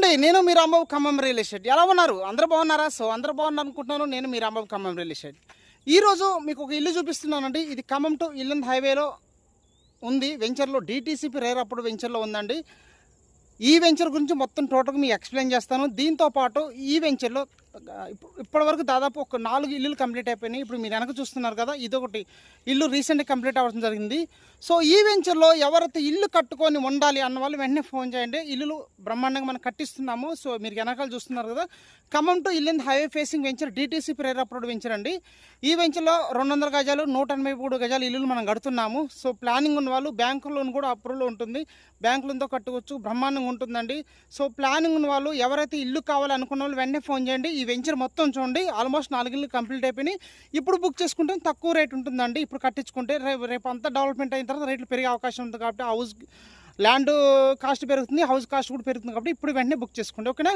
అండి, నేను మీ Rambabu Khammam real estate. ఎలా ఉన్నారు? అందరూ బాగున్నారా? సో అందరూ బాగున్నారు అనుకుంటున్నాను. నేను మీ రాంబాబు ఖమ్మం రియల్ ఎస్టేట్. ఈరోజు మీకు ఒక ఇల్లు చూపిస్తున్నానండి. ఇది ఖమ్మం టు ఇల్లందు హైవేలో ఉంది. వెంచర్లో డిటీసీపీ రేర్ అప్పుడు వెంచర్లో ఉందండి. ఈ వెంచర్ గురించి మొత్తం టోటల్గా మీకు ఎక్స్ప్లెయిన్ చేస్తాను. దీంతోపాటు ఈ వెంచర్లో ఇప్పటివరకు దాదాపు ఒక 4 ఇల్లులు కంప్లీట్ అయిపోయినాయి. ఇప్పుడు మీరు వెనక చూస్తున్నారు కదా, ఇదొకటి ఇల్లు రీసెంట్గా కంప్లీట్ అవ్వడం జరిగింది. సో ఈ వెంచర్లో ఎవరైతే ఇల్లు కట్టుకొని ఉండాలి అన్న వాళ్ళు వెంటనే ఫోన్ చేయండి. ఇల్లులు బ్రహ్మాండంగా మనం కట్టిస్తున్నాము. సో మీరు వెనకాల చూస్తున్నారు కదా, Khammam to Yellandu highway facing venture DTC ప్రేర్ అప్రూవ్డ్ వెంచర్ అండి. ఈ వెంచర్లో 200 గజాలు 183 గజాలు ఇల్లులు మనం కడుతున్నాము. సో ప్లానింగ్ ఉన్న వాళ్ళు బ్యాంకు లోన్ కూడా అప్రూవల్ ఉంటుంది, బ్యాంకు లోన్తో కట్టుకోవచ్చు, బ్రహ్మాండంగా ఉంటుందండి. సో ప్లానింగ్ ఉన్న వాళ్ళు ఎవరైతే ఇల్లు కావాలనుకున్న వాళ్ళు వెంటనే ఫోన్ చేయండి. ఈ వెంచర్ మొత్తం చూడండి, ఆల్మోస్ట్ 4 ఇల్లు కంప్లీట్ అయిపోయినాయి. ఇప్పుడు బుక్ చేసుకుంటే తక్కువ రేట్ ఉంటుందండి. ఇప్పుడు కట్టించుకుంటే రేపు అంతా డెవలప్మెంట్ అయిన తర్వాత రేట్లు పెరిగే అవకాశం ఉంటుంది. కాబట్టి ల్యాండ్ కాస్ట్ పెరుగుతుంది, హౌస్ కాస్ట్ కూడా పెరుగుతుంది. కాబట్టి ఇప్పుడు వెంటనే బుక్ చేసుకోండి. ఓకేనా?